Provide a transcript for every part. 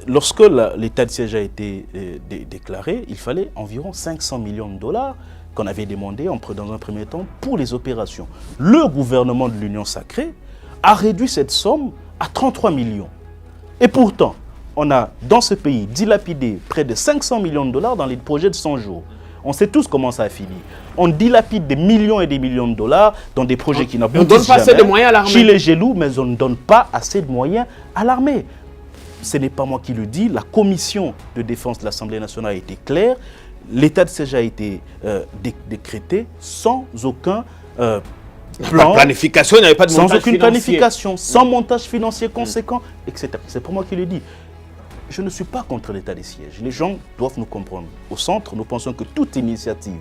lorsque l'état de siège a été déclaré, il fallait environ 500 millions de dollars qu'on avait demandé dans un premier temps pour les opérations. Le gouvernement de l'Union sacrée a réduit cette somme à 33 millions. Et pourtant, on a dans ce pays dilapidé près de 500 millions de dollars dans les projets de 100 jours. On sait tous comment ça a fini. On dilapide des millions et des millions de dollars dans des projets qui n'aboutissent jamais. On ne donne pas assez de moyens à l'armée. Gilet jaloux, mais on ne donne pas assez de moyens à l'armée. Ce n'est pas moi qui le dis. La commission de défense de l'Assemblée nationale a été claire. L'état de siège a été décrété sans aucun plan. Planification, il n'y avait pas de montage sans aucune financier. planification, sans montage financier conséquent, etc. C'est pour moi qui le dis. Je ne suis pas contre l'état des sièges. Les gens doivent nous comprendre. Au centre, nous pensons que toute initiative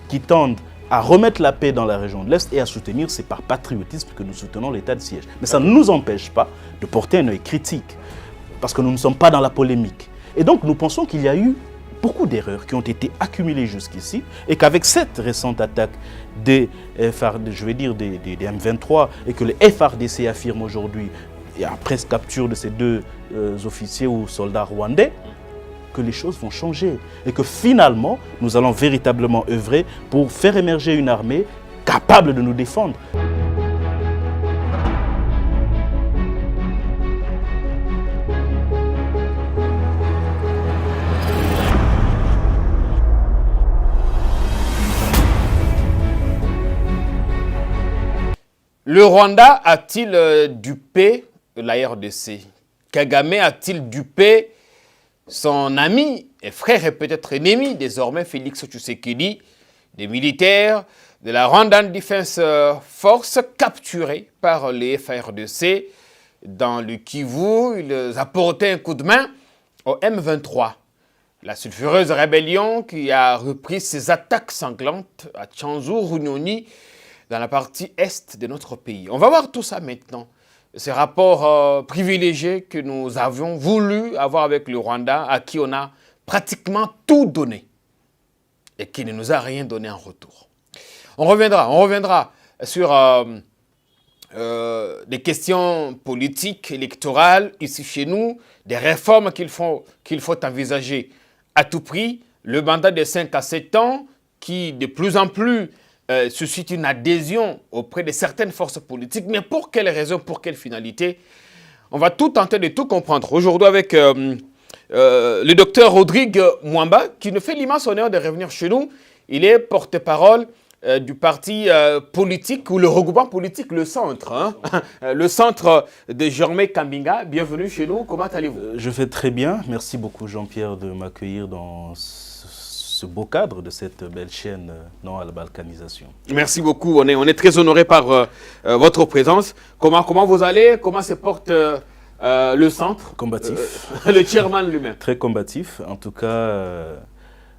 qui tende à remettre la paix dans la région de l'Est et à soutenir, c'est par patriotisme que nous soutenons l'état de siège. Mais ça ne nous empêche pas de porter un œil critique, parce que nous ne sommes pas dans la polémique. Et donc, nous pensons qu'il y a eu beaucoup d'erreurs qui ont été accumulées jusqu'ici et qu'avec cette récente attaque des M23 et que les FARDC affirment aujourd'hui, et après capture de ces deux officiers ou soldats rwandais, que les choses vont changer et que finalement, nous allons véritablement œuvrer pour faire émerger une armée capable de nous défendre. Le Rwanda a-t-il dupé la RDC? Kagame a-t-il dupé son ami et frère et peut-être ennemi, désormais Félix Tshisekedi, des militaires de la Rwandan Defense Force capturés par les FARDC dans le Kivu? Ils apportaient un coup de main au M23. La sulfureuse rébellion qui a repris ses attaques sanglantes à Tchanzu, Runyoni, dans la partie est de notre pays. On va voir tout ça maintenant. Ces rapports privilégiés que nous avions voulu avoir avec le Rwanda, à qui on a pratiquement tout donné et qui ne nous a rien donné en retour. On reviendra sur des questions politiques, électorales, ici chez nous, des réformes qu'il faut envisager à tout prix, le mandat de 5 à 7 ans qui de plus en plus suscite une adhésion auprès de certaines forces politiques. Mais pour quelles raisons, pour quelle finalité? On va tout tenter de tout comprendre. Aujourd'hui avec le docteur Rodrigue Mwamba, qui nous fait l'immense honneur de revenir chez nous. Il est porte-parole du parti politique ou le regroupement politique, le Centre. Hein? Le Centre de Germain Kambinga. Bienvenue chez nous. Comment allez-vous? Je vais très bien. Merci beaucoup Jean-Pierre de m'accueillir dans ce beau cadre de cette belle chaîne non à la balkanisation. Merci beaucoup. On est très honoré par votre présence. Comment vous allez? Comment se porte le centre? Combatif. Le chairman lui-même. Très combatif. En tout cas,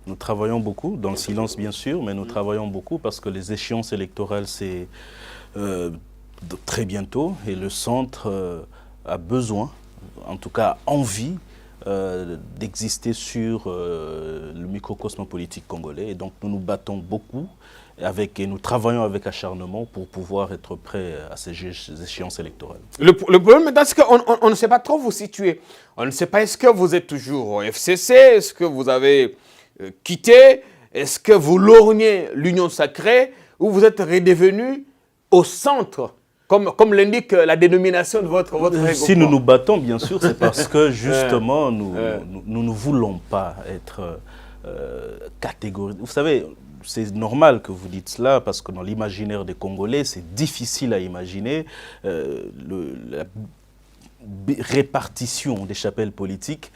nous travaillons beaucoup, dans le silence bien sûr, mais nous travaillons beaucoup parce que les échéances électorales, c'est très bientôt. Et le centre a besoin, en tout cas envie, d'exister sur le microcosme politique congolais. Et donc nous nous battons beaucoup et nous travaillons avec acharnement pour pouvoir être prêts à ces échéances électorales. Le problème, c'est qu'on ne sait pas trop vous situer. On ne sait pas, est-ce que vous êtes toujours au FCC? Est-ce que vous avez quitté? Est-ce que vous lorgnez l'Union sacrée? Ou vous êtes redevenu au centre? Comme l'indique la dénomination de votre regroupement. Si nous nous battons, bien sûr, c'est parce que justement, nous ne voulons pas être catégoriques. Vous savez, c'est normal que vous dites cela parce que dans l'imaginaire des Congolais, c'est difficile à imaginer la répartition des chapelles politiques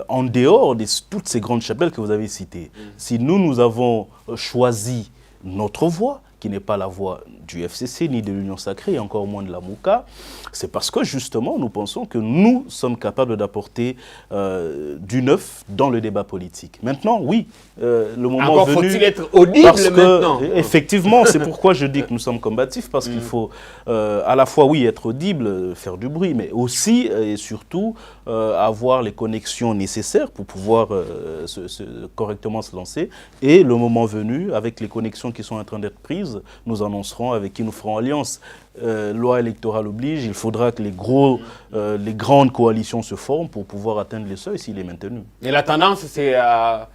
en dehors de toutes ces grandes chapelles que vous avez citées. Si nous avons choisi notre voie, qui n'est pas la voie du FCC, ni de l'Union sacrée, et encore moins de la Mouka, c'est parce que justement, nous pensons que nous sommes capables d'apporter du neuf dans le débat politique. Maintenant, oui, le moment encore venu... faut-il être audible maintenant? Effectivement, c'est pourquoi je dis que nous sommes combatifs, parce qu'il faut à la fois, oui, être audible, faire du bruit, mais aussi et surtout avoir les connexions nécessaires pour pouvoir correctement se lancer. Et le moment venu, avec les connexions qui sont en train d'être prises, refuse, nous annoncerons avec qui nous ferons alliance. Loi électorale oblige, il faudra que les grandes coalitions se forment pour pouvoir atteindre les seuils s'il est maintenu. Et la tendance, c'est à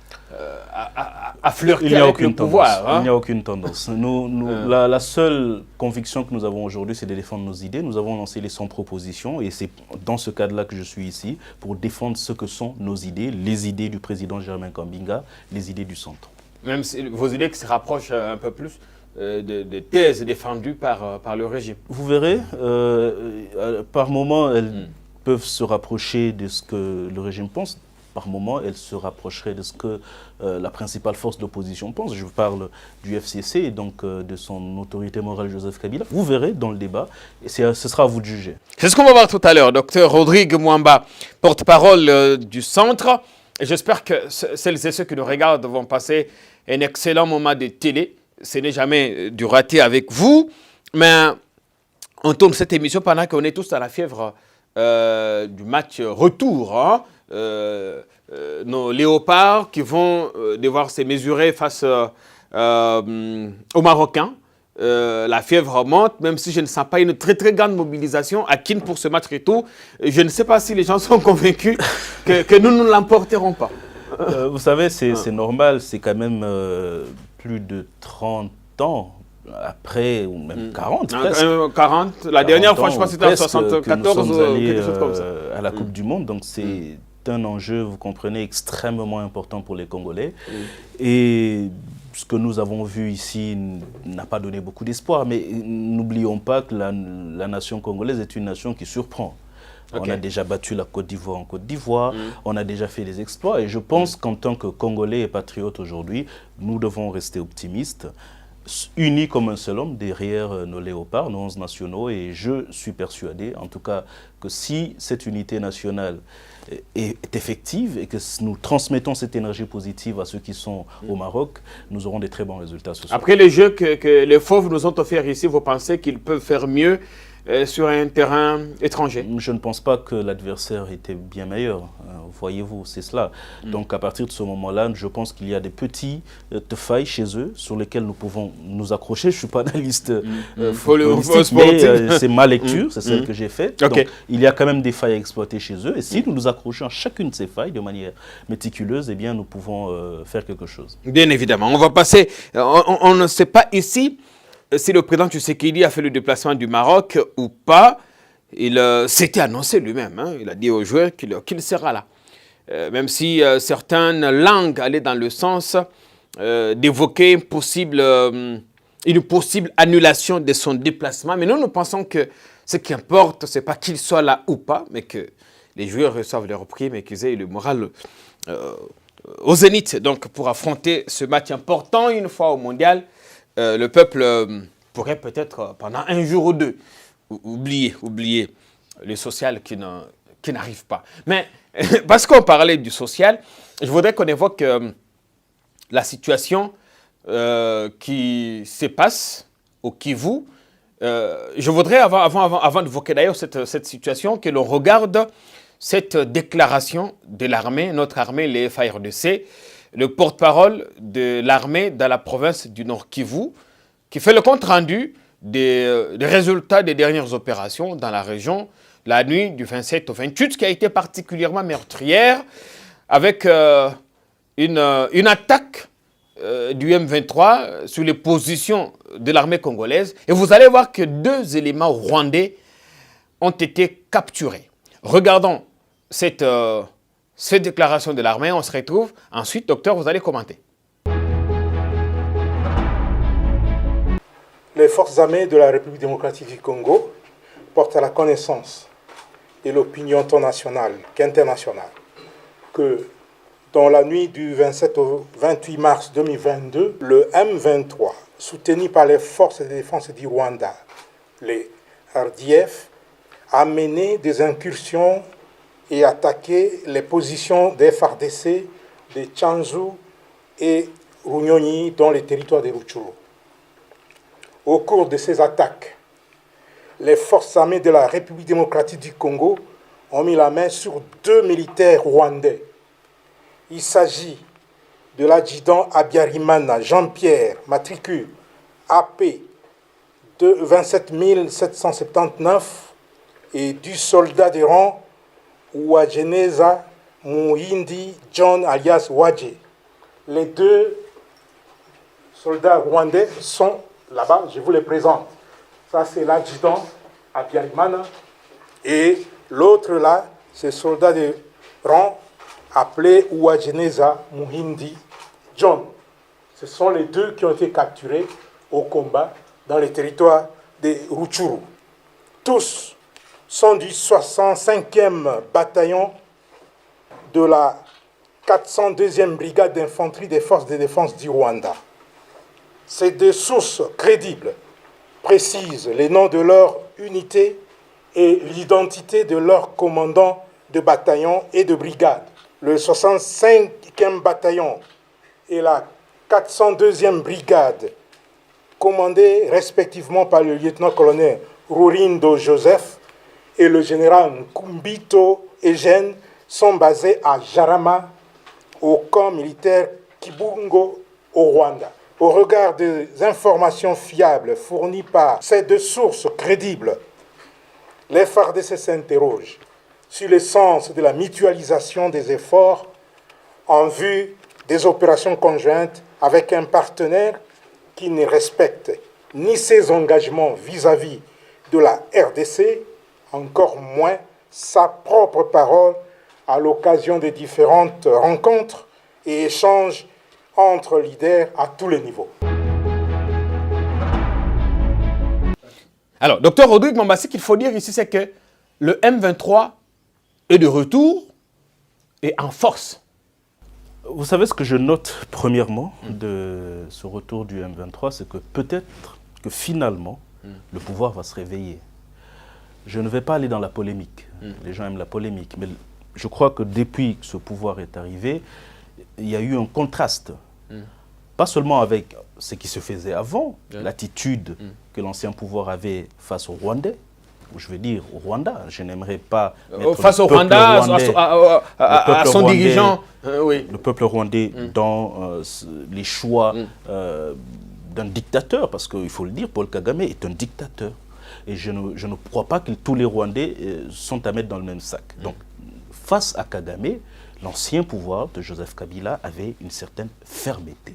flirter avec le pouvoir. Il n'y a aucune tendance. La seule conviction que nous avons aujourd'hui, c'est de défendre nos idées. Nous avons lancé les 100 propositions et c'est dans ce cadre-là que je suis ici pour défendre ce que sont nos idées, les idées du président Germain Kambinga, les idées du centre. Même si vos idées qui se rapprochent un peu plus des thèses défendues par le régime. Vous verrez, par moments, elles peuvent se rapprocher de ce que le régime pense. Par moments, elles se rapprocheraient de ce que la principale force d'opposition pense. Je parle du FCC et donc de son autorité morale Joseph Kabila. Vous verrez dans le débat et ce sera à vous de juger. C'est ce qu'on va voir tout à l'heure. Docteur Rodrigue Mwamba, porte-parole du centre. Et j'espère que celles et ceux qui nous regardent vont passer un excellent moment de télé. Ce n'est jamais du raté avec vous. Mais on tourne cette émission pendant qu'on est tous dans la fièvre du match retour. Hein. Nos léopards qui vont devoir se mesurer face aux Marocains. La fièvre monte, même si je ne sens pas une très très grande mobilisation à Kin pour ce match retour. Je ne sais pas si les gens sont convaincus que nous ne l'emporterons pas. Vous savez, c'est normal, c'est quand même plus de 30 ans après, ou même 40 presque. 40, la dernière fois, je pense que c'était en 74 ou quelque chose comme ça. À la Coupe du Monde, donc c'est un enjeu, vous comprenez, extrêmement important pour les Congolais. Et ce que nous avons vu ici n'a pas donné beaucoup d'espoir, mais n'oublions pas que la nation congolaise est une nation qui surprend. Okay. On a déjà battu la Côte d'Ivoire en Côte d'Ivoire, on a déjà fait des exploits et je pense qu'en tant que Congolais et patriotes aujourd'hui, nous devons rester optimistes, unis comme un seul homme derrière nos léopards, nos 11 nationaux et je suis persuadé en tout cas que si cette unité nationale est effective et que nous transmettons cette énergie positive à ceux qui sont au Maroc, nous aurons des très bons résultats ce soir. Après les jeux que les Fauves nous ont offerts ici, vous pensez qu'ils peuvent faire mieux sur un terrain étranger? Je ne pense pas que l'adversaire était bien meilleur, voyez-vous, c'est cela. Donc à partir de ce moment-là, je pense qu'il y a des petites failles chez eux sur lesquelles nous pouvons nous accrocher. Je ne suis pas analyste mais c'est ma lecture, c'est celle que j'ai faite. Okay. Donc il y a quand même des failles à exploiter chez eux et si nous nous accrochons à chacune de ces failles de manière méticuleuse, eh bien nous pouvons faire quelque chose. Bien évidemment, on va passer, on ne sait pas ici si le président Tshisekedi a fait le déplacement du Maroc ou pas. Il s'était annoncé lui-même, hein. Il a dit aux joueurs qu'il sera là. Même si certaines langues allaient dans le sens d'évoquer une possible annulation de son déplacement. Mais nous pensons que ce qui importe, ce n'est pas qu'il soit là ou pas, mais que les joueurs reçoivent leur prime et qu'ils aient le moral au zénith. Donc pour affronter ce match important une fois au mondial, le peuple pourrait peut-être pendant un jour ou deux oublier le social qui n'arrive pas. Mais parce qu'on parlait du social, je voudrais qu'on évoque la situation qui se passe au Kivu. Je voudrais, avant d'évoquer d'ailleurs cette situation, que l'on regarde cette déclaration de l'armée, notre armée, les FARDC, le porte-parole de l'armée dans la province du Nord Kivu, qui fait le compte-rendu des résultats des dernières opérations dans la région, la nuit du 27 au 28, qui a été particulièrement meurtrière, avec une attaque du M23 sur les positions de l'armée congolaise. Et vous allez voir que 2 éléments rwandais ont été capturés. Regardons cette déclaration de l'armée, on se retrouve. Ensuite, docteur, vous allez commenter. Les forces armées de la République démocratique du Congo portent à la connaissance de l'opinion tant nationale qu'internationale que dans la nuit du 27 au 28 mars 2022, le M23, soutenu par les forces de défense du Rwanda, les RDF, a mené des incursions et attaqué les positions des FARDC de Tchanzu et Runyonyi dans les territoires de Rutshuru. Au cours de ces attaques, les forces armées de la République démocratique du Congo ont mis la main sur 2 militaires rwandais. Il s'agit de l'adjudant Habyarimana Jean-Pierre, matricule AP de 27 779 et du soldat de rang Uwajeneza Muhindi John alias Wadje. Les deux soldats rwandais sont là-bas, je vous les présente. Ça, c'est l'adjudant Abiyarimana. Et l'autre là, c'est le soldat de rang appelé Uwajeneza Muhindi John. Ce sont les deux qui ont été capturés au combat dans les territoires de Rutshuru. Tous sont du 65e bataillon de la 402e brigade d'infanterie des forces de défense du Rwanda. Ces deux sources crédibles précisent les noms de leur unité et l'identité de leurs commandants de bataillon et de brigade. Le 65e bataillon et la 402e brigade, commandée respectivement par le lieutenant-colonel Rurindo Joseph et le général Nkumbito Eugène, sont basés à Jarama, au camp militaire Kibungo, au Rwanda. Au regard des informations fiables fournies par ces deux sources crédibles, les FARDC s'interrogent sur le sens de la mutualisation des efforts en vue des opérations conjointes avec un partenaire qui ne respecte ni ses engagements vis-à-vis de la RDC, encore moins sa propre parole à l'occasion des différentes rencontres et échanges entre leaders à tous les niveaux. Alors, docteur Rodrigue Mambassi, ce qu'il faut dire ici, c'est que le M23 est de retour et en force. Vous savez ce que je note premièrement de ce retour du M23, c'est que peut-être que finalement, le pouvoir va se réveiller. Je ne vais pas aller dans la polémique. Les gens aiment la polémique, mais je crois que depuis que ce pouvoir est arrivé, il y a eu un contraste. Pas seulement avec ce qui se faisait avant, l'attitude que l'ancien pouvoir avait face aux Rwandais, ou je veux dire au Rwanda. Je n'aimerais pas mettre face au Rwanda, à son dirigeant, oui. Le peuple rwandais dans les choix d'un dictateur, parce qu'il faut le dire, Paul Kagame est un dictateur. Et je ne crois pas que tous les Rwandais sont à mettre dans le même sac. Donc, face à Kagame, l'ancien pouvoir de Joseph Kabila avait une certaine fermeté.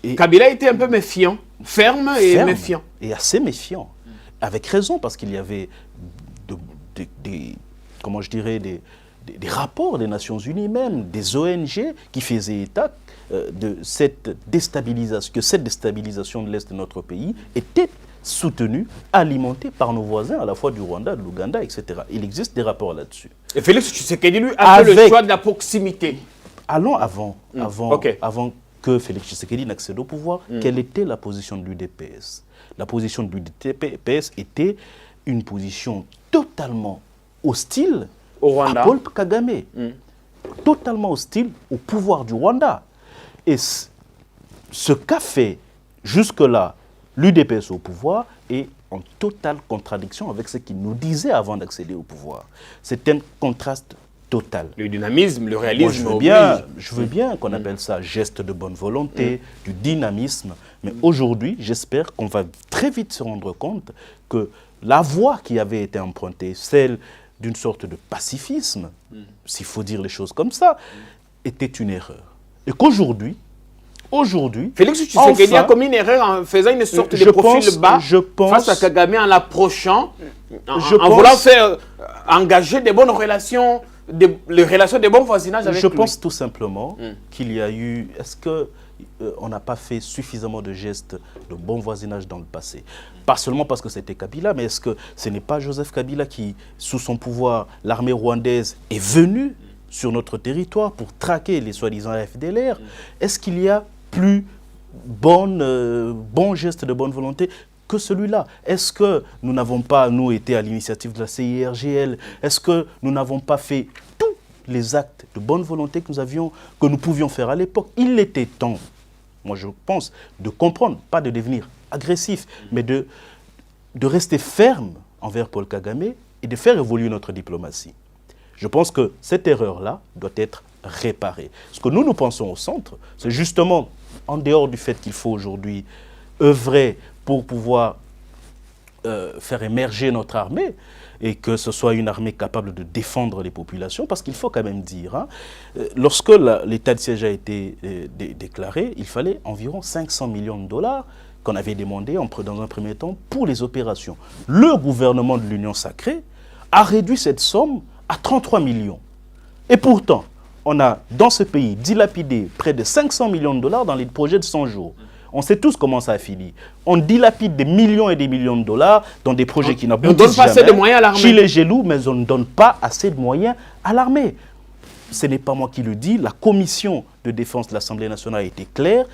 Et Kabila était un peu méfiant, ferme et méfiant. Et assez méfiant. Avec raison, parce qu'il y avait comment je dirais, des rapports des Nations Unies même, des ONG qui faisaient état de cette déstabilisation, que cette déstabilisation de l'Est de notre pays était soutenue, alimentée par nos voisins, à la fois du Rwanda, de l'Ouganda, etc. Il existe des rapports là-dessus. Et Félix Tshisekedi, lui, a fait le choix de la proximité. Allons avant que Félix Tshisekedi n'accède au pouvoir, quelle était la position de l'UDPS? La position de l'UDPS était une position totalement hostile à Paul Kagame, totalement hostile au pouvoir du Rwanda. Et ce qu'a fait jusque-là l'UDPS au pouvoir est en totale contradiction avec ce qu'il nous disait avant d'accéder au pouvoir. C'est un contraste total. Le dynamisme, le réalisme. Moi, je veux bien qu'on appelle ça geste de bonne volonté, du dynamisme. Mais aujourd'hui, j'espère qu'on va très vite se rendre compte que la voie qui avait été empruntée, celle d'une sorte de pacifisme, s'il faut dire les choses comme ça, était une erreur. Et qu'aujourd'hui, Félix Tshisekedi a commis une erreur en faisant une sorte de profil bas face à Kagame, en l'approchant, en voulant faire engager des bonnes relations, les relations de bon voisinage avec lui. Je pense tout simplement qu'il y a eu... Est-ce qu'on n'a pas fait suffisamment de gestes de bon voisinage dans le passé? Pas seulement parce que c'était Kabila, mais est-ce que ce n'est pas Joseph Kabila qui, sous son pouvoir, l'armée rwandaise est venue sur notre territoire pour traquer les soi-disant FDLR? Est-ce qu'il y a plus bon geste de bonne volonté que celui-là? Est-ce que nous n'avons pas, nous, été à l'initiative de la CIRGL? Est-ce que nous n'avons pas fait tous les actes de bonne volonté que nous pouvions faire à l'époque? Il était temps, moi je pense, de comprendre, pas de devenir agressif, mais de rester ferme envers Paul Kagame et de faire évoluer notre diplomatie. Je pense que cette erreur-là doit être réparée. Ce que nous pensons au centre, c'est justement, en dehors du fait qu'il faut aujourd'hui œuvrer pour pouvoir faire émerger notre armée et que ce soit une armée capable de défendre les populations, parce qu'il faut quand même dire, hein, lorsque l'état de siège a été déclaré, il fallait environ 500 millions de dollars qu'on avait demandé dans un premier temps pour les opérations. Le gouvernement de l'Union sacrée a réduit cette somme à 33 millions. Et pourtant, on a dans ce pays dilapidé près de 500 millions de dollars dans les projets de 100 jours. On sait tous comment ça a fini. On dilapide des millions et des millions de dollars dans des projets qui n'aboutissent jamais. On ne donne pas assez de moyens à l'armée. Chez les Gélous, mais on ne donne pas assez de moyens à l'armée. Ce n'est pas moi qui le dis. La commission de défense de l'Assemblée nationale a été claire.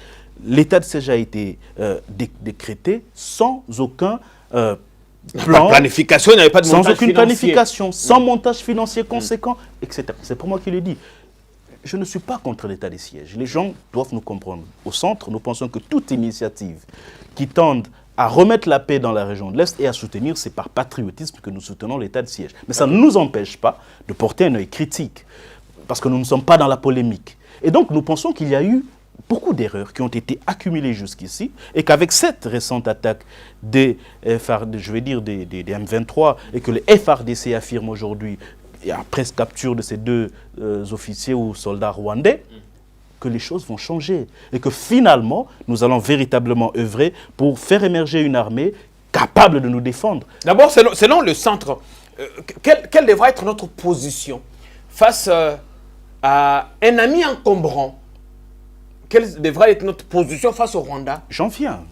L'état de siège a été décrété sans aucun plan. Planification, il n'y avait pas de montage sans aucune financier. Planification, sans montage financier conséquent, etc. C'est pour moi qui le dis. Je ne suis pas contre l'état des sièges. Les gens doivent nous comprendre. Au centre, nous pensons que toute initiative qui tende à remettre la paix dans la région de l'Est et à soutenir, c'est par patriotisme que nous soutenons l'état de siège. Mais ça ne nous empêche pas de porter un œil critique, parce que nous ne sommes pas dans la polémique. Et donc, nous pensons qu'il y a eu beaucoup d'erreurs qui ont été accumulées jusqu'ici et qu'avec cette récente attaque des M23 et que les FARDC affirment aujourd'hui, après capture de ces deux officiers ou soldats rwandais, que les choses vont changer et que finalement, nous allons véritablement œuvrer pour faire émerger une armée capable de nous défendre. D'abord, selon le centre, quelle devra être notre position face à un ami encombrant? Quelle devra être notre position face au Rwanda? J'en viens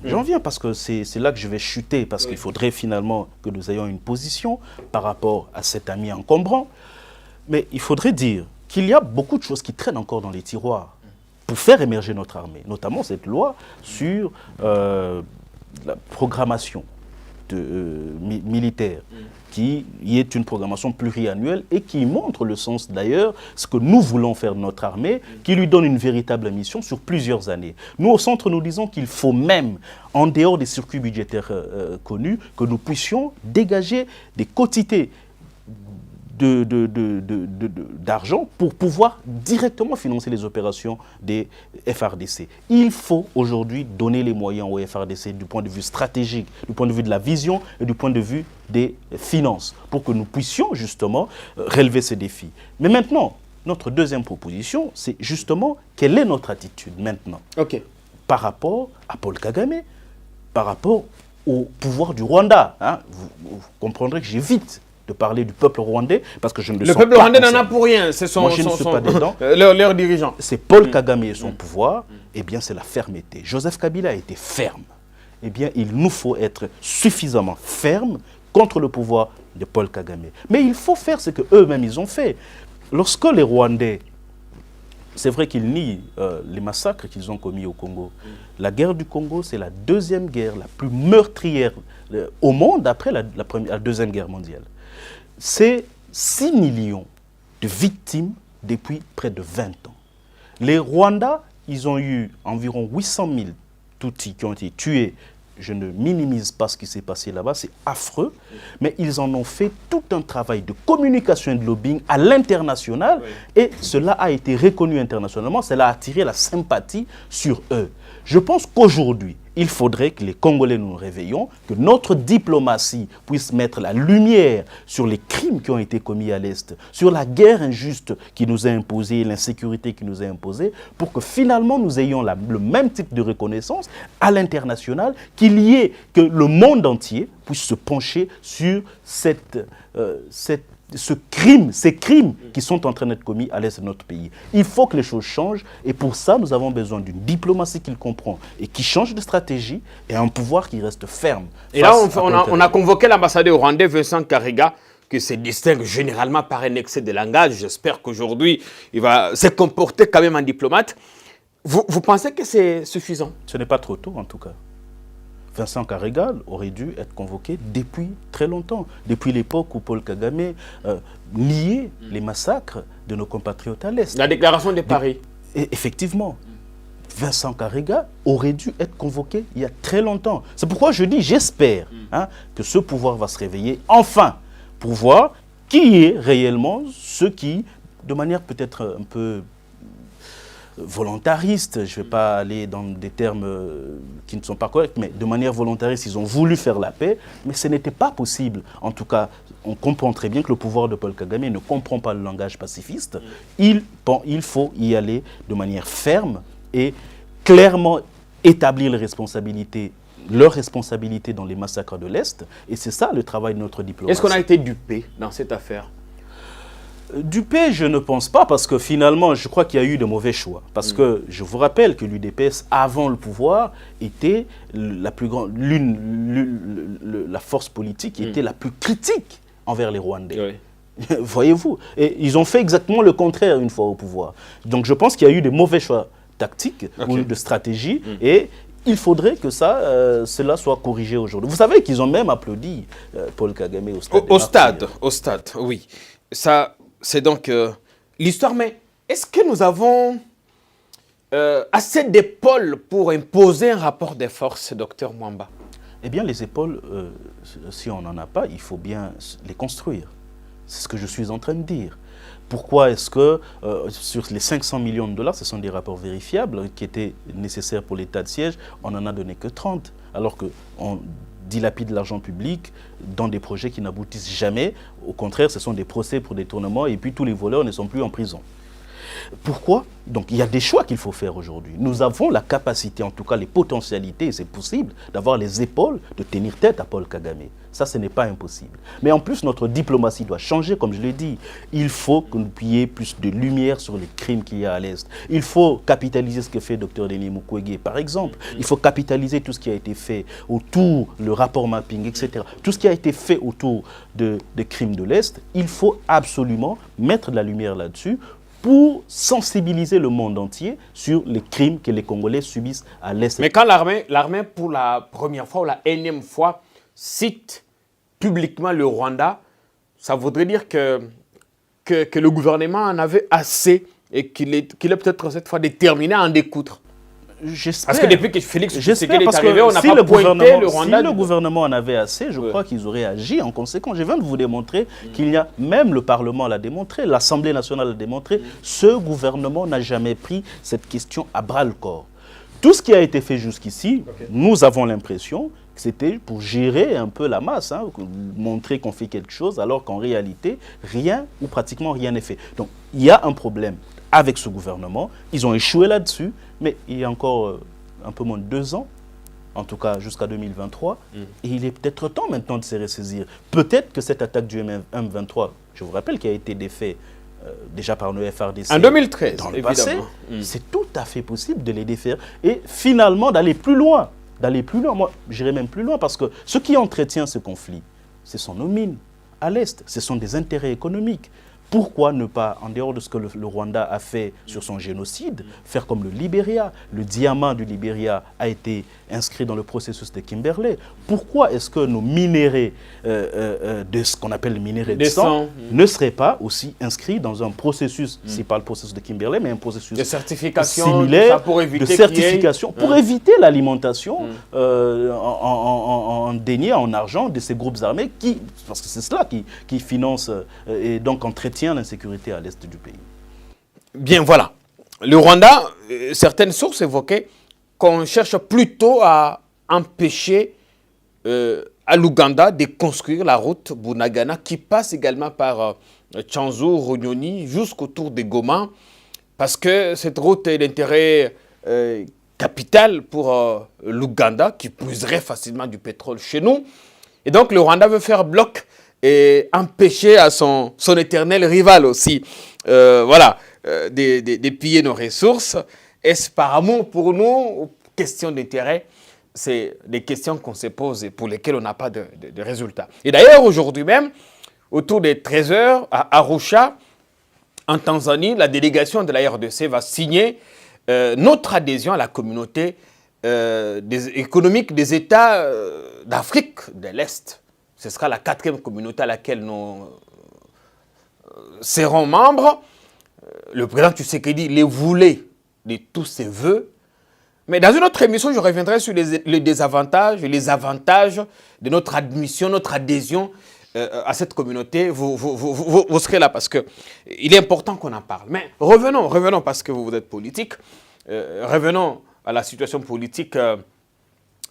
parce que c'est là que je vais chuter, parce qu'il faudrait finalement que nous ayons une position par rapport à cet ami encombrant. Mais il faudrait dire qu'il y a beaucoup de choses qui traînent encore dans les tiroirs pour faire émerger notre armée, notamment cette loi sur la programmation militaire, qui est une programmation pluriannuelle et qui montre le sens d'ailleurs, ce que nous voulons faire de notre armée, qui lui donne une véritable mission sur plusieurs années. Nous, au centre, nous disons qu'il faut même, en dehors des circuits budgétaires connus, que nous puissions dégager des quotités d'argent pour pouvoir directement financer les opérations des FARDC. Il faut aujourd'hui donner les moyens aux FARDC du point de vue stratégique, du point de vue de la vision et du point de vue des finances pour que nous puissions justement relever ces défis. Mais maintenant, notre deuxième proposition, c'est justement quelle est notre attitude maintenant par rapport à Paul Kagame, par rapport au pouvoir du Rwanda. Hein. Vous comprendrez que j'évite de parler du peuple rwandais, parce que je ne le sens pas. Le peuple rwandais n'en a pour rien, c'est leur dirigeant. C'est Paul Kagame et son pouvoir, eh bien c'est la fermeté. Joseph Kabila a été ferme. Eh bien il nous faut être suffisamment ferme contre le pouvoir de Paul Kagame. Mais il faut faire ce qu'eux-mêmes ils ont fait. Lorsque les Rwandais, c'est vrai qu'ils nient les massacres qu'ils ont commis au Congo. La guerre du Congo, c'est la deuxième guerre la plus meurtrière au monde après la Deuxième Guerre mondiale. C'est 6 millions de victimes depuis près de 20 ans. Les Rwandais, ils ont eu environ 800 000 Tutsis qui ont été tués. Je ne minimise pas ce qui s'est passé là-bas, c'est affreux. Mais ils en ont fait tout un travail de communication et de lobbying à l'international. Et cela a été reconnu internationalement. Cela a attiré la sympathie sur eux. Je pense qu'aujourd'hui, il faudrait que les Congolais nous réveillons, que notre diplomatie puisse mettre la lumière sur les crimes qui ont été commis à l'Est, sur la guerre injuste qui nous a imposée, l'insécurité qui nous a imposée, pour que finalement nous ayons le même type de reconnaissance à l'international, qu'il y ait que le monde entier puisse se pencher sur ces crimes qui sont en train d'être commis à l'est de notre pays. Il faut que les choses changent et pour ça, nous avons besoin d'une diplomatie qui le comprend et qui change de stratégie et un pouvoir qui reste ferme. Et là, on a convoqué l'ambassadeur rwandais Vincent Karega, qui se distingue généralement par un excès de langage. J'espère qu'aujourd'hui, il va se comporter quand même en diplomate. Vous pensez que c'est suffisant? Ce n'est pas trop tôt en tout cas. Vincent Karega aurait dû être convoqué depuis très longtemps, depuis l'époque où Paul Kagame niait les massacres de nos compatriotes à l'Est. La déclaration de Paris. Effectivement, Vincent Karega aurait dû être convoqué il y a très longtemps. C'est pourquoi je dis, j'espère que ce pouvoir va se réveiller enfin pour voir qui est réellement ceux qui, de manière peut-être un peu volontariste, je ne vais pas aller dans des termes qui ne sont pas corrects, mais de manière volontariste, ils ont voulu faire la paix, mais ce n'était pas possible. En tout cas, on comprend très bien que le pouvoir de Paul Kagame ne comprend pas le langage pacifiste. Il faut y aller de manière ferme et clairement établir leurs responsabilités dans les massacres de l'Est. Et c'est ça le travail de notre diplomatie. Est-ce qu'on a été dupé dans cette affaire? Dupé, je ne pense pas, parce que finalement, je crois qu'il y a eu de mauvais choix. Parce que je vous rappelle que l'UDPS, avant le pouvoir, était la plus grande, la force politique qui était la plus critique envers les Rwandais. Oui. Voyez-vous. Et ils ont fait exactement le contraire une fois au pouvoir. Donc je pense qu'il y a eu de mauvais choix tactiques ou de stratégie. Et il faudrait que cela soit corrigé aujourd'hui. Vous savez qu'ils ont même applaudi Paul Kagame au stade. Au stade, oui. Ça, c'est donc l'histoire. Mais est-ce que nous avons assez d'épaules pour imposer un rapport de force, docteur Mwamba? Eh bien, les épaules, si on n'en a pas, il faut bien les construire. C'est ce que je suis en train de dire. Pourquoi est-ce que sur les 500 millions de dollars, ce sont des rapports vérifiables qui étaient nécessaires pour l'état de siège, on n'en a donné que 30, alors qu'on dilapide l'argent public dans des projets qui n'aboutissent jamais. Au contraire, ce sont des procès pour détournement et puis tous les voleurs ne sont plus en prison. Pourquoi? Donc il y a des choix qu'il faut faire aujourd'hui. Nous avons la capacité, en tout cas les potentialités, et c'est possible, d'avoir les épaules de tenir tête à Paul Kagame. Ça, ce n'est pas impossible. Mais en plus, notre diplomatie doit changer, comme je l'ai dit. Il faut que nous ayons plus de lumière sur les crimes qu'il y a à l'Est. Il faut capitaliser ce que fait Dr Denis Mukwege, par exemple. Il faut capitaliser tout ce qui a été fait autour, le rapport mapping, etc. Tout ce qui a été fait autour des crimes de l'Est, il faut absolument mettre de la lumière là-dessus pour sensibiliser le monde entier sur les crimes que les Congolais subissent à l'Est. Mais quand l'armée, pour la première fois ou la énième fois, cite publiquement le Rwanda, ça voudrait dire que le gouvernement en avait assez et qu'il est peut-être cette fois déterminé à en découdre. J'espère. Parce que depuis que Félix Tshisekedi est arrivé, arrivé, on n'a pas pointé le Rwanda. Si le gouvernement en avait assez, je crois qu'ils auraient agi en conséquence. Je viens de vous démontrer qu'il y a, même le Parlement l'a démontré, l'Assemblée nationale l'a démontré, ce gouvernement n'a jamais pris cette question à bras-le-corps. Tout ce qui a été fait jusqu'ici, nous avons l'impression que c'était pour gérer un peu la masse, montrer qu'on fait quelque chose, alors qu'en réalité, rien ou pratiquement rien n'est fait. Donc, il y a un problème avec ce gouvernement. Ils ont échoué là-dessus, mais il y a encore un peu moins de 2 ans, en tout cas jusqu'à 2023, et il est peut-être temps maintenant de se ressaisir. Peut-être que cette attaque du M23, je vous rappelle qu'il a été défait déjà par le FRDC en 2013, dans le passé, c'est tout à fait possible de les défaire et finalement d'aller plus loin. Moi, j'irai même plus loin parce que ce qui entretient ce conflit, ce sont nos mines à l'Est, ce sont des intérêts économiques. Pourquoi ne pas, en dehors de ce que le Rwanda a fait sur son génocide, faire comme le Libéria? Le diamant du Libéria a été inscrit dans le processus de Kimberley. Pourquoi est-ce que nos minéraux, de ce qu'on appelle le minerai de sang, ne seraient pas aussi inscrits dans un processus, c'est pas le processus de Kimberley, mais un processus de certification similaire, pour éviter de certification, pour éviter l'alimentation en deniers, en argent de ces groupes armés, parce que c'est cela qui finance et donc entretient l'insécurité à l'est du pays. Bien, voilà. Le Rwanda, certaines sources évoquaient qu'on cherche plutôt à empêcher à l'Ouganda de construire la route Bunagana qui passe également par Tchanzu, Runyoni, jusqu'autour de Goma, parce que cette route est d'intérêt capital pour l'Ouganda, qui puiserait facilement du pétrole chez nous. Et donc le Rwanda veut faire bloc et empêcher à son éternel rival aussi, de piller nos ressources. Est-ce par amour pour nous ou question d'intérêt? C'est des questions qu'on se pose et pour lesquelles on n'a pas de résultats. Et d'ailleurs, aujourd'hui même, autour des 13h, à Arusha, en Tanzanie, la délégation de la RDC va signer notre adhésion à la communauté économique des États d'Afrique de l'Est. Ce sera la 4e communauté à laquelle nous serons membres. Le président Tshisekedi les voulait de tous ses voeux. Mais dans une autre émission, je reviendrai sur les désavantages et les avantages de notre admission, notre adhésion à cette communauté, vous serez là parce qu'il est important qu'on en parle. Mais revenons parce que vous êtes politique, revenons à la situation politique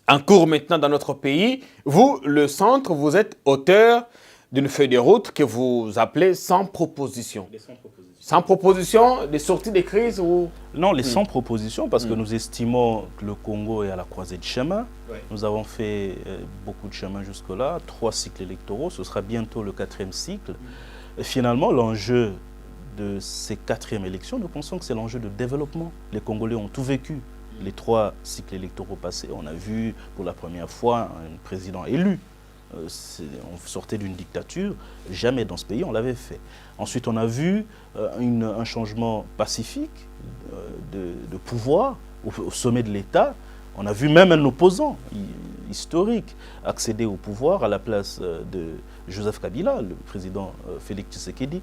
en cours maintenant dans notre pays. Vous, le centre, vous êtes auteur d'une feuille de route que vous appelez 100 propositions. Les 100 propositions. 100 propositions, des sorties des crises ou... Non, les 100 propositions, parce que nous estimons que le Congo est à la croisée de chemin. Ouais. Nous avons fait beaucoup de chemin jusque-là, 3 cycles électoraux, ce sera bientôt le 4e cycle. Et finalement, l'enjeu de ces 4e élections, nous pensons que c'est l'enjeu de développement. Les Congolais ont tout vécu. Les 3 cycles électoraux passés, on a vu pour la première fois un président élu. On sortait d'une dictature, jamais dans ce pays on l'avait fait. Ensuite, on a vu un changement pacifique de pouvoir au sommet de l'État. On a vu même un opposant historique accéder au pouvoir à la place de Joseph Kabila, le président Félix Tshisekedi.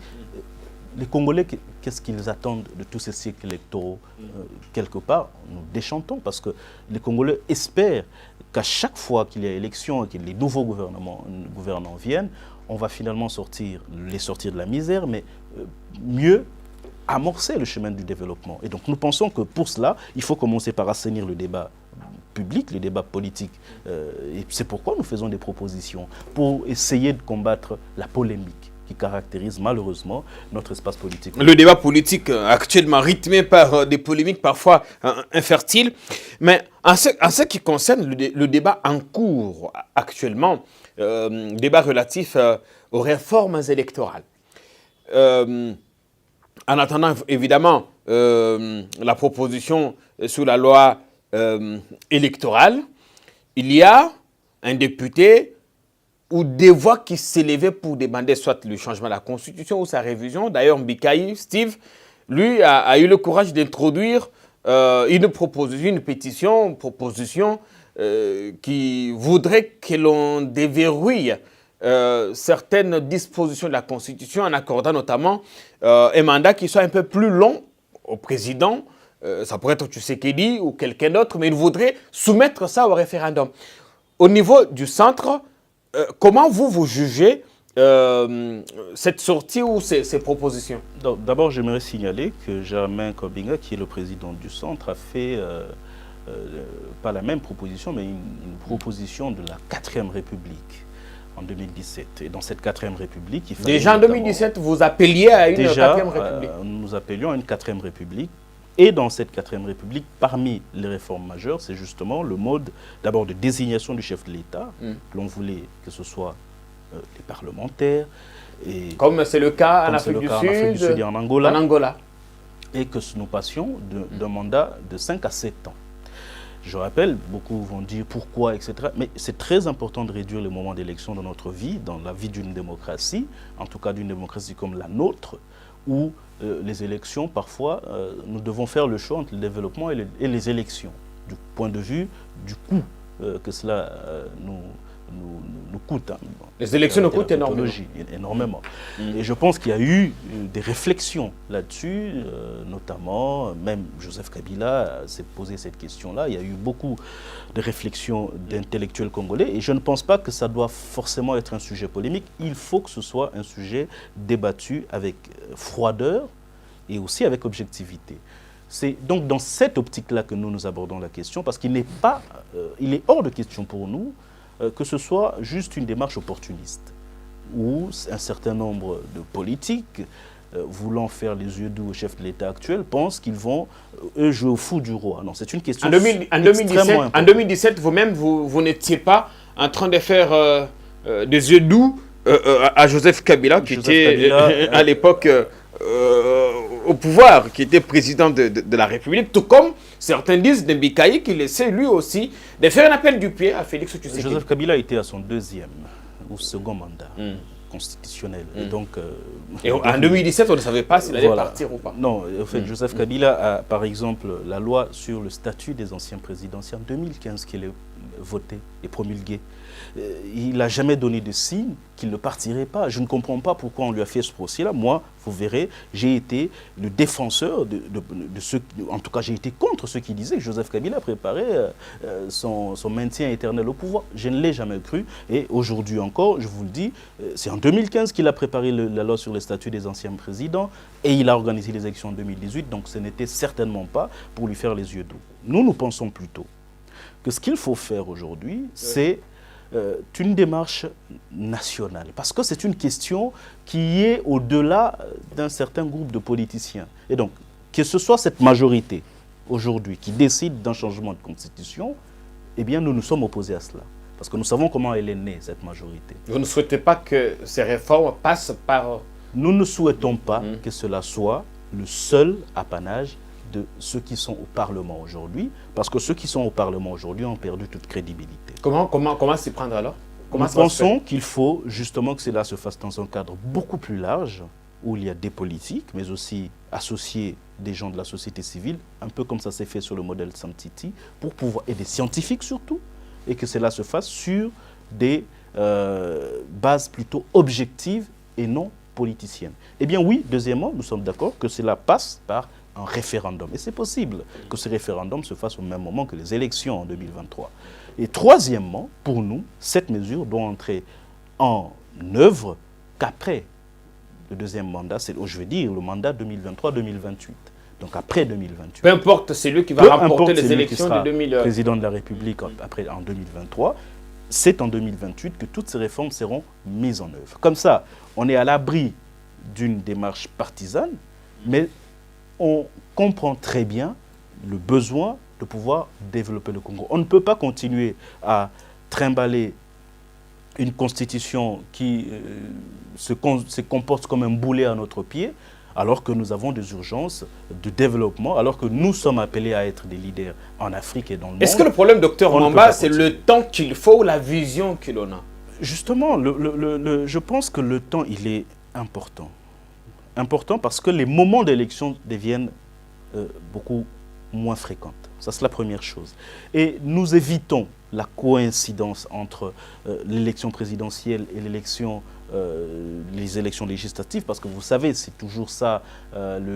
Les Congolais, qu'est-ce qu'ils attendent de tous ces cycles électoraux? Quelque part, nous déchantons parce que les Congolais espèrent qu'à chaque fois qu'il y a élection et que les nouveaux gouvernants viennent, on va finalement les sortir de la misère, mais mieux amorcer le chemin du développement. Et donc nous pensons que pour cela, il faut commencer par assainir le débat public, le débat politique. Et c'est pourquoi nous faisons des propositions, pour essayer de combattre la polémique qui caractérise malheureusement notre espace politique. Le débat politique actuellement rythmé par des polémiques parfois infertiles. Mais en ce qui concerne le débat en cours actuellement, débat relatif aux réformes électorales. En attendant évidemment la proposition sur la loi électorale, il y a un député ou des voix qui s'élevaient pour demander soit le changement de la Constitution ou sa révision. D'ailleurs, Mbikaï, Steve, lui, a eu le courage d'introduire une proposition qui voudrait que l'on déverrouille certaines dispositions de la Constitution en accordant notamment un mandat qui soit un peu plus long au président. Ça pourrait être Tshisekedi ou quelqu'un d'autre, mais il voudrait soumettre ça au référendum. Au niveau du centre, comment vous jugez cette sortie ou ces propositions? D'abord, j'aimerais signaler que Germain Kobinga, qui est le président du centre, a fait, pas la même proposition, mais une proposition de la 4e République en 2017. Et dans cette 4e République, il fallait déjà en 2017, vous appeliez à une 4e République. Nous appelions à une 4e République. Et dans cette 4e République, parmi les réformes majeures, c'est justement le mode d'abord de désignation du chef de l'État. L'on voulait que ce soit les parlementaires. Et comme c'est le cas en Afrique du Sud et en Angola. En Angola. Et que nous passions d'un mandat de 5 à 7 ans. Je rappelle, beaucoup vont dire pourquoi, etc. Mais c'est très important de réduire les moments d'élection dans notre vie, dans la vie d'une démocratie, en tout cas d'une démocratie comme la nôtre, où les élections, parfois, nous devons faire le choix entre le développement et les élections, du point de vue du coût que cela nous coûte. Les élections nous coûtent énormément. Et je pense qu'il y a eu des réflexions là-dessus, notamment, même Joseph Kabila s'est posé cette question-là. Il y a eu beaucoup de réflexions d'intellectuels congolais et je ne pense pas que ça doit forcément être un sujet polémique. Il faut que ce soit un sujet débattu avec froideur et aussi avec objectivité. C'est donc dans cette optique-là que nous abordons la question, parce qu'il il est hors de question pour nous que ce soit juste une démarche opportuniste, où un certain nombre de politiques, voulant faire les yeux doux au chef de l'État actuel, pensent qu'ils vont, eux, jouer au fou du roi. Non, c'est une question extrêmement importante. En 2017, vous-même, vous n'étiez pas en train de faire des yeux doux à Joseph Kabila, qui était à l'époque au pouvoir, qui était président de la République, tout comme certains disent de Mbikaï qu'il essaie lui aussi de faire un appel du pied à Félix Tshisekedi. Joseph Kabila était à son 2e ou second mandat constitutionnel. Et donc, et en 2017, on ne savait pas s'il allait partir ou pas. Non, en fait, Joseph Kabila a, par exemple, la loi sur le statut des anciens présidents, c'est en 2015 qu'il est voté et promulgué. Il n'a jamais donné de signe qu'il ne partirait pas. Je ne comprends pas pourquoi on lui a fait ce procès-là. Moi, vous verrez, j'ai été le défenseur de ceux... En tout cas, j'ai été contre ceux qui disaient que Joseph Kabila préparait son maintien éternel au pouvoir. Je ne l'ai jamais cru. Et aujourd'hui encore, je vous le dis, c'est en 2015 qu'il a préparé la loi sur les statuts des anciens présidents et il a organisé les élections en 2018. Donc ce n'était certainement pas pour lui faire les yeux doux. Nous pensons plutôt que ce qu'il faut faire aujourd'hui, c'est une démarche nationale. Parce que c'est une question qui est au-delà d'un certain groupe de politiciens. Et donc, que ce soit cette majorité aujourd'hui qui décide d'un changement de constitution, eh bien, nous nous sommes opposés à cela. Parce que nous savons comment elle est née, cette majorité. Vous ne souhaitez pas que ces réformes passent par... Nous ne souhaitons pas que cela soit le seul apanage de ceux qui sont au Parlement aujourd'hui, parce que ceux qui sont au Parlement aujourd'hui ont perdu toute crédibilité. Comment s'y prendre alors? Nous pensons qu'il faut justement que cela se fasse dans un cadre beaucoup plus large, où il y a des politiques, mais aussi associer des gens de la société civile, un peu comme ça s'est fait sur le modèle Samtiti, pour pouvoir, et des scientifiques surtout, et que cela se fasse sur des bases plutôt objectives et non politiciennes. Eh bien oui, deuxièmement, nous sommes d'accord que cela passe par un référendum. Et c'est possible que ce référendum se fasse au même moment que les élections en 2023. Et troisièmement, pour nous, cette mesure doit entrer en œuvre qu'après le deuxième mandat, je veux dire le mandat 2023-2028. Donc après 2028. Peu importe, c'est lui qui va remporter les élections de 2000. Président de la République après, en 2023, c'est en 2028 que toutes ces réformes seront mises en œuvre. Comme ça, on est à l'abri d'une démarche partisane, mais on comprend très bien le besoin de pouvoir développer le Congo. On ne peut pas continuer à trimballer une constitution qui se comporte comme un boulet à notre pied, alors que nous avons des urgences de développement, alors que nous sommes appelés à être des leaders en Afrique et dans le monde. Est-ce que le problème, docteur Mwamba, c'est le temps qu'il faut ou la vision que l'on a? Justement, je pense que le temps, il est important. Important parce que les moments d'élection deviennent beaucoup moins fréquentes. Ça, c'est la première chose. Et nous évitons la coïncidence entre l'élection présidentielle et les élections législatives, parce que vous savez, c'est toujours ça,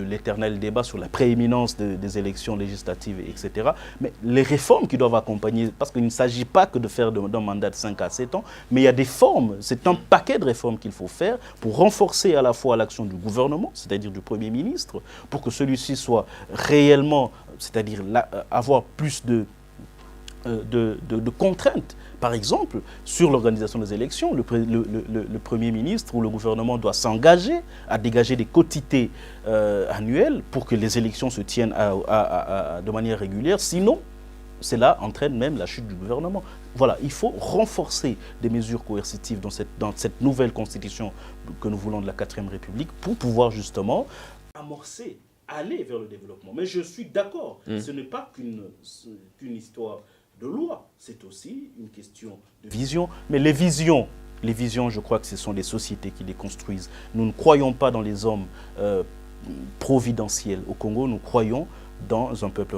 l'éternel débat sur la prééminence des élections législatives, etc. Mais les réformes qui doivent accompagner, parce qu'il ne s'agit pas que de faire d'un mandat de 5 à 7 ans, mais il y a des formes, c'est un paquet de réformes qu'il faut faire pour renforcer à la fois l'action du gouvernement, c'est-à-dire du Premier ministre, pour que celui-ci soit réellement, c'est-à-dire avoir plus de contraintes. Par exemple, sur l'organisation des élections, le Premier ministre ou le gouvernement doit s'engager à dégager des quotités annuelles pour que les élections se tiennent de manière régulière. Sinon, cela entraîne même la chute du gouvernement. Voilà, il faut renforcer des mesures coercitives dans cette nouvelle constitution que nous voulons de la 4e République pour pouvoir justement amorcer, aller vers le développement. Mais je suis d'accord, ce n'est pas qu'une histoire de loi, c'est aussi une question de vision. Mais les visions, je crois que ce sont les sociétés qui les construisent. Nous ne croyons pas dans les hommes providentiels. Au Congo, nous croyons dans un peuple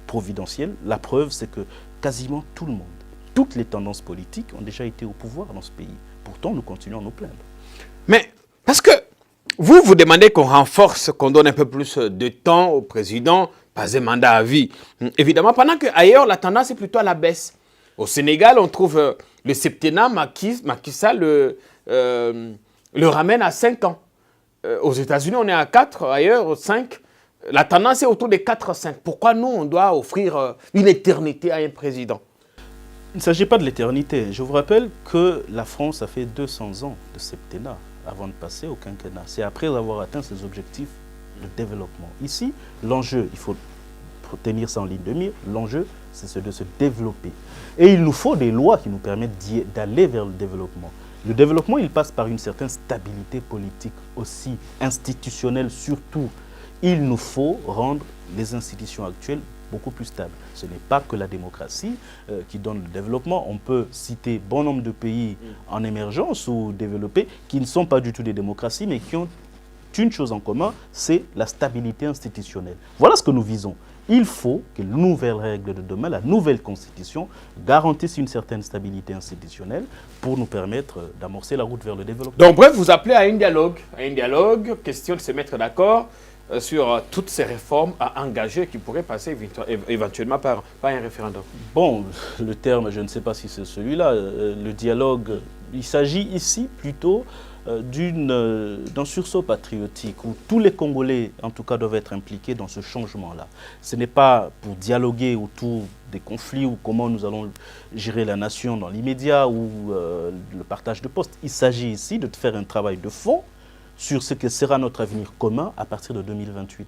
providentiel. La preuve, c'est que quasiment tout le monde, toutes les tendances politiques ont déjà été au pouvoir dans ce pays. Pourtant, nous continuons à nous plaindre. Mais parce que vous demandez qu'on renforce, qu'on donne un peu plus de temps au président, pas un mandat à vie. Évidemment, pendant qu'ailleurs, la tendance est plutôt à la baisse. Au Sénégal, on trouve le septennat, Macky Sall le ramène à 5 ans. Aux États-Unis, on est à 4, ailleurs 5. La tendance est autour des 4-5. Pourquoi nous, on doit offrir une éternité à un président? Il ne s'agit pas de l'éternité. Je vous rappelle que la France a fait 200 ans de septennat avant de passer au quinquennat. C'est après avoir atteint ses objectifs de développement. Ici, l'enjeu, il faut tenir ça en ligne de mire, l'enjeu, c'est de se développer. Et il nous faut des lois qui nous permettent d'aller vers le développement. Le développement, il passe par une certaine stabilité politique aussi, institutionnelle surtout. Il nous faut rendre les institutions actuelles beaucoup plus stables. Ce n'est pas que la démocratie qui donne le développement. On peut citer bon nombre de pays en émergence ou développés qui ne sont pas du tout des démocraties, mais qui ont une chose en commun, c'est la stabilité institutionnelle. Voilà ce que nous visons. Il faut que les nouvelles règles de demain, la nouvelle constitution, garantisse une certaine stabilité institutionnelle pour nous permettre d'amorcer la route vers le développement. Donc bref, vous appelez à un dialogue, question de se mettre d'accord sur toutes ces réformes à engager qui pourraient passer éventuellement par un référendum. Bon, le terme, je ne sais pas si c'est celui-là, le dialogue, il s'agit ici plutôt d'un sursaut patriotique où tous les Congolais, en tout cas, doivent être impliqués dans ce changement-là. Ce n'est pas pour dialoguer autour des conflits ou comment nous allons gérer la nation dans l'immédiat ou le partage de postes. Il s'agit ici de faire un travail de fond sur ce que sera notre avenir commun à partir de 2028.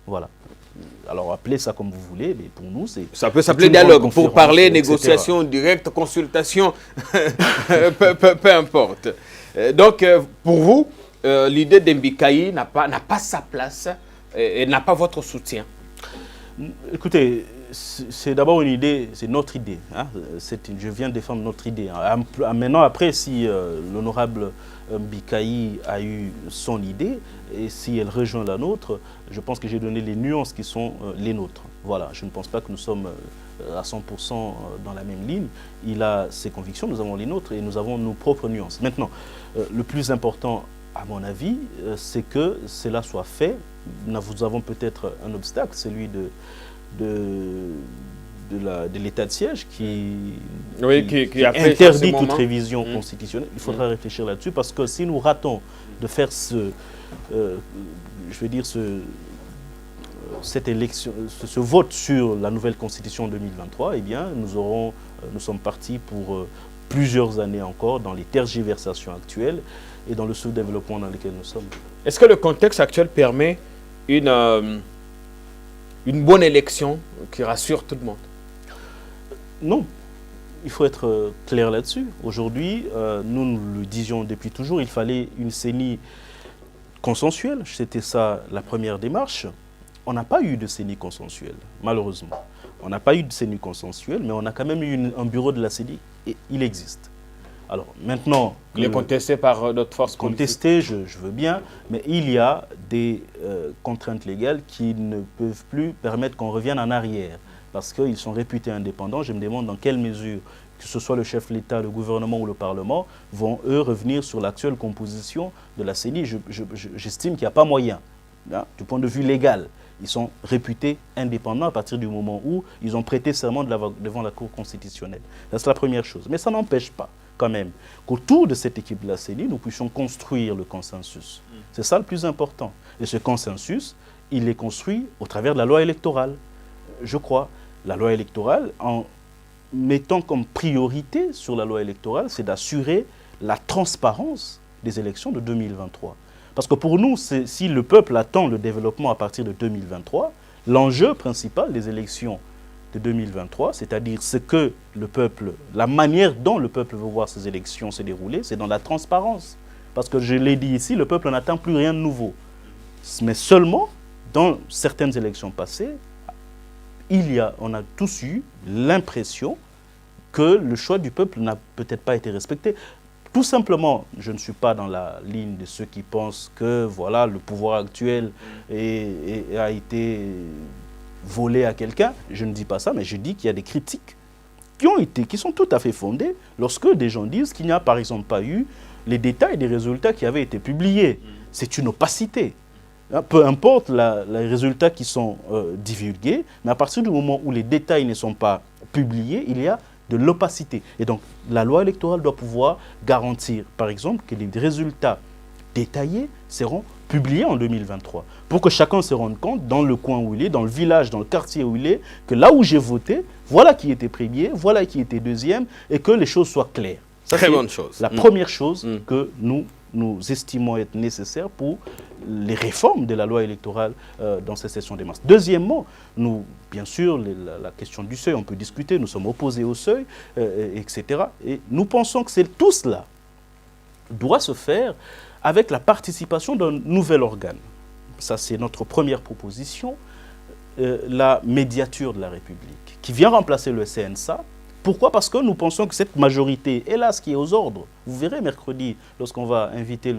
Voilà. Alors appelez ça comme vous voulez, mais pour nous, c'est... Ça peut s'appeler dialogue, pour parler, négociation directe, consultation, peu importe. Donc, pour vous, l'idée d'Mbikaï n'a pas sa place et n'a pas votre soutien. Écoutez, c'est d'abord une idée, c'est notre idée. Hein. Je viens défendre notre idée. Hein. Maintenant, après, si l'honorable Mbikaï a eu son idée, et si elle rejoint la nôtre, je pense que j'ai donné les nuances qui sont les nôtres. Voilà, je ne pense pas que nous sommes à 100% dans la même ligne. Il a ses convictions, nous avons les nôtres et nous avons nos propres nuances. Maintenant, le plus important, à mon avis, c'est que cela soit fait. Nous avons peut-être un obstacle, celui de l'état de siège qui interdit toute révision constitutionnelle. Il faudra réfléchir là-dessus parce que si nous ratons de faire cette élection, ce vote sur la nouvelle constitution en 2023, eh bien, nous sommes partis pour plusieurs années encore dans les tergiversations actuelles et dans le sous-développement dans lequel nous sommes. Est-ce que le contexte actuel permet une bonne élection qui rassure tout le monde? Non. Il faut être clair là-dessus. Aujourd'hui, nous le disions depuis toujours, il fallait une CENI consensuelle. C'était ça la première démarche. On n'a pas eu de CENI consensuelle, malheureusement. On n'a pas eu de CENI consensuelle, mais on a quand même eu un bureau de la CENI et il existe. Alors maintenant... Il est contesté par d'autres forces politiques. Contesté, je veux bien, mais il y a des contraintes légales qui ne peuvent plus permettre qu'on revienne en arrière parce qu'ils sont réputés indépendants. Je me demande dans quelle mesure, que ce soit le chef de l'État, le gouvernement ou le Parlement, vont eux revenir sur l'actuelle composition de la CENI. J'estime qu'il n'y a pas moyen, hein, du point de vue légal. Ils sont réputés indépendants à partir du moment où ils ont prêté serment devant la Cour constitutionnelle. C'est la première chose. Mais ça n'empêche pas, quand même, qu'autour de cette équipe de la CENI, nous puissions construire le consensus. C'est ça le plus important. Et ce consensus, il est construit au travers de la loi électorale. Je crois, la loi électorale, en mettant comme priorité sur la loi électorale, c'est d'assurer la transparence des élections de 2023. Parce que pour nous, si le peuple attend le développement à partir de 2023, l'enjeu principal des élections de 2023, c'est-à-dire ce que le peuple, la manière dont le peuple veut voir ces élections se dérouler, c'est dans la transparence. Parce que je l'ai dit ici, le peuple n'attend plus rien de nouveau. Mais seulement, dans certaines élections passées, on a tous eu l'impression que le choix du peuple n'a peut-être pas été respecté. Tout simplement, je ne suis pas dans la ligne de ceux qui pensent que voilà, le pouvoir actuel a été volé à quelqu'un. Je ne dis pas ça, mais je dis qu'il y a des critiques qui sont tout à fait fondées lorsque des gens disent qu'il n'y a par exemple pas eu les détails des résultats qui avaient été publiés. C'est une opacité. Peu importe les résultats qui sont divulgués, mais à partir du moment où les détails ne sont pas publiés, il y a de l'opacité. Et donc, la loi électorale doit pouvoir garantir, par exemple, que les résultats détaillés seront publiés en 2023, pour que chacun se rende compte, dans le coin où il est, dans le village, dans le quartier où il est, que là où j'ai voté, voilà qui était premier, voilà qui était deuxième, et que les choses soient claires. Ça, très bonne chose. La première chose que nous estimons être nécessaire pour les réformes de la loi électorale dans ces sessions des mars. Deuxièmement, bien sûr, la question du seuil, on peut discuter, nous sommes opposés au seuil, etc. Et nous pensons que tout cela doit se faire avec la participation d'un nouvel organe. Ça, c'est notre première proposition, la médiature de la République, qui vient remplacer le CNSA. Pourquoi? Parce que nous pensons que cette majorité, hélas, qui est aux ordres, vous verrez mercredi, lorsqu'on va inviter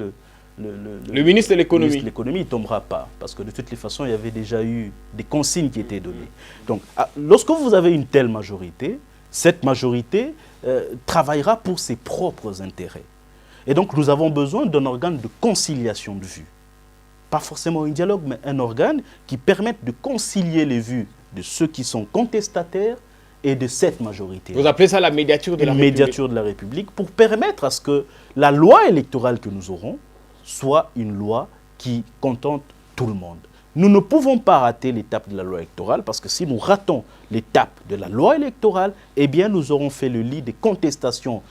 le ministre de l'économie. Il ne tombera pas, parce que de toutes les façons, il y avait déjà eu des consignes qui étaient données. Donc, lorsque vous avez une telle majorité, cette majorité travaillera pour ses propres intérêts. Et donc, nous avons besoin d'un organe de conciliation de vues. Pas forcément un dialogue, mais un organe qui permette de concilier les vues de ceux qui sont contestataires et de cette majorité. Vous appelez ça la médiature de la République? Médiature de la République, pour permettre à ce que la loi électorale que nous aurons soit une loi qui contente tout le monde. Nous ne pouvons pas rater l'étape de la loi électorale, parce que si nous ratons l'étape de la loi électorale, eh bien nous aurons fait le lit des contestations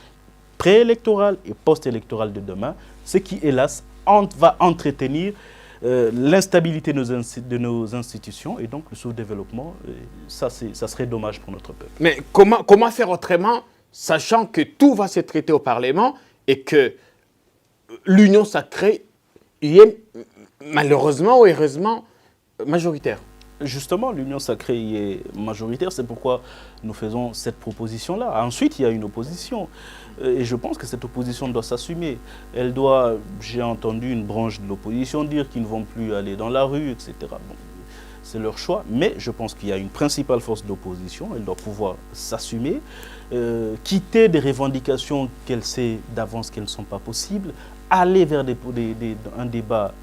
préélectorales et post-électorales de demain, ce qui, hélas, va entretenir l'instabilité de nos institutions et donc le sous-développement. Ça serait dommage pour notre peuple. Mais comment faire autrement, sachant que tout va se traiter au Parlement et que l'union sacrée y est malheureusement ou heureusement majoritaire? Justement, l'union sacrée y est majoritaire, c'est pourquoi nous faisons cette proposition-là. Ensuite, il y a une opposition. Et je pense que cette opposition doit s'assumer. Elle doit, j'ai entendu une branche de l'opposition dire qu'ils ne vont plus aller dans la rue, etc. Bon, c'est leur choix. Mais je pense qu'il y a une principale force d'opposition. Elle doit pouvoir s'assumer, quitter des revendications qu'elle sait d'avance qu'elles ne sont pas possibles, aller vers un débat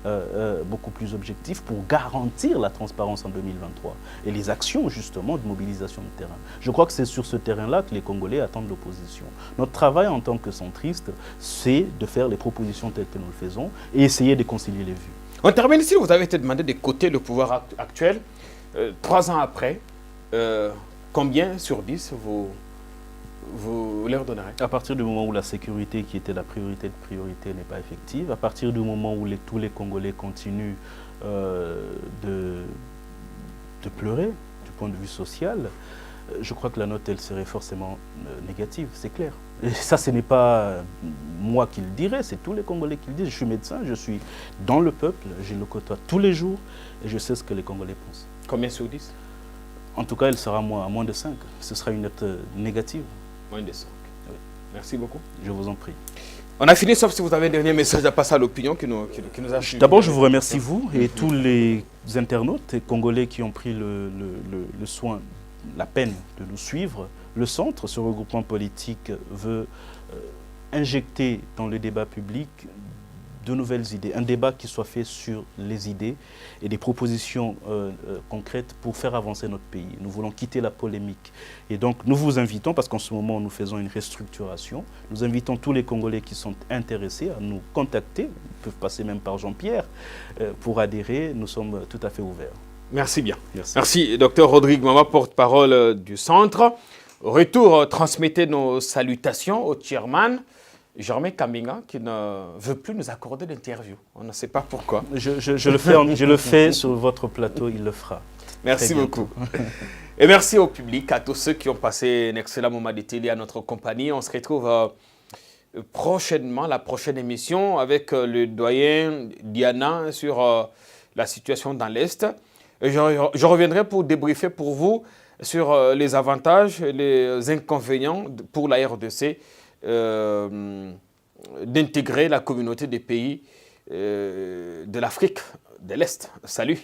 beaucoup plus objectif pour garantir la transparence en 2023 et les actions justement de mobilisation de terrain. Je crois que c'est sur ce terrain-là que les Congolais attendent l'opposition. Notre travail en tant que centriste, c'est de faire les propositions telles que nous le faisons et essayer de concilier les vues. On termine ici. Vous avez été demandé de coter le pouvoir actuel. 3 ans après, combien sur 10 vous leur donnerez? À partir du moment où la sécurité, qui était la priorité de priorité, n'est pas effective, à partir du moment où tous les Congolais continuent de pleurer du point de vue social, je crois que la note, elle serait forcément négative, c'est clair. Et ça, ce n'est pas moi qui le dirais, c'est tous les Congolais qui le disent. Je suis médecin, je suis dans le peuple, je le côtoie tous les jours et je sais ce que les Congolais pensent. Combien sur 10? En tout cas, elle sera à moins de 5. Ce sera une note négative. Moins de 5. Oui. Merci beaucoup. Je vous en prie. On a fini, sauf si vous avez un dernier message à passer à l'opinion qui nous a suivis. D'abord, je vous remercie, vous et tous les internautes et Congolais qui ont pris le soin, la peine de nous suivre. Le Centre, ce regroupement politique, veut injecter dans le débat public de nouvelles idées, un débat qui soit fait sur les idées et des propositions concrètes pour faire avancer notre pays. Nous voulons quitter la polémique. Et donc, nous vous invitons, parce qu'en ce moment, nous faisons une restructuration, nous invitons tous les Congolais qui sont intéressés à nous contacter, ils peuvent passer même par Jean-Pierre, pour adhérer. Nous sommes tout à fait ouverts. Merci bien. Merci. Merci, Dr Rodrigue Mama, porte-parole du Centre. Au retour, transmettez nos salutations au chairman, Germain Kaminga, qui ne veut plus nous accorder d'interview. On ne sait pas pourquoi. Je le fais sur votre plateau, il le fera. Merci beaucoup. Et merci au public, à tous ceux qui ont passé un excellent moment de télé à notre compagnie. On se retrouve prochainement, la prochaine émission, avec le doyen Diana sur la situation dans l'Est. Je reviendrai pour débriefer pour vous sur les avantages et les inconvénients pour la RDC d'intégrer la communauté des pays de l'Afrique de l'Est. Salut!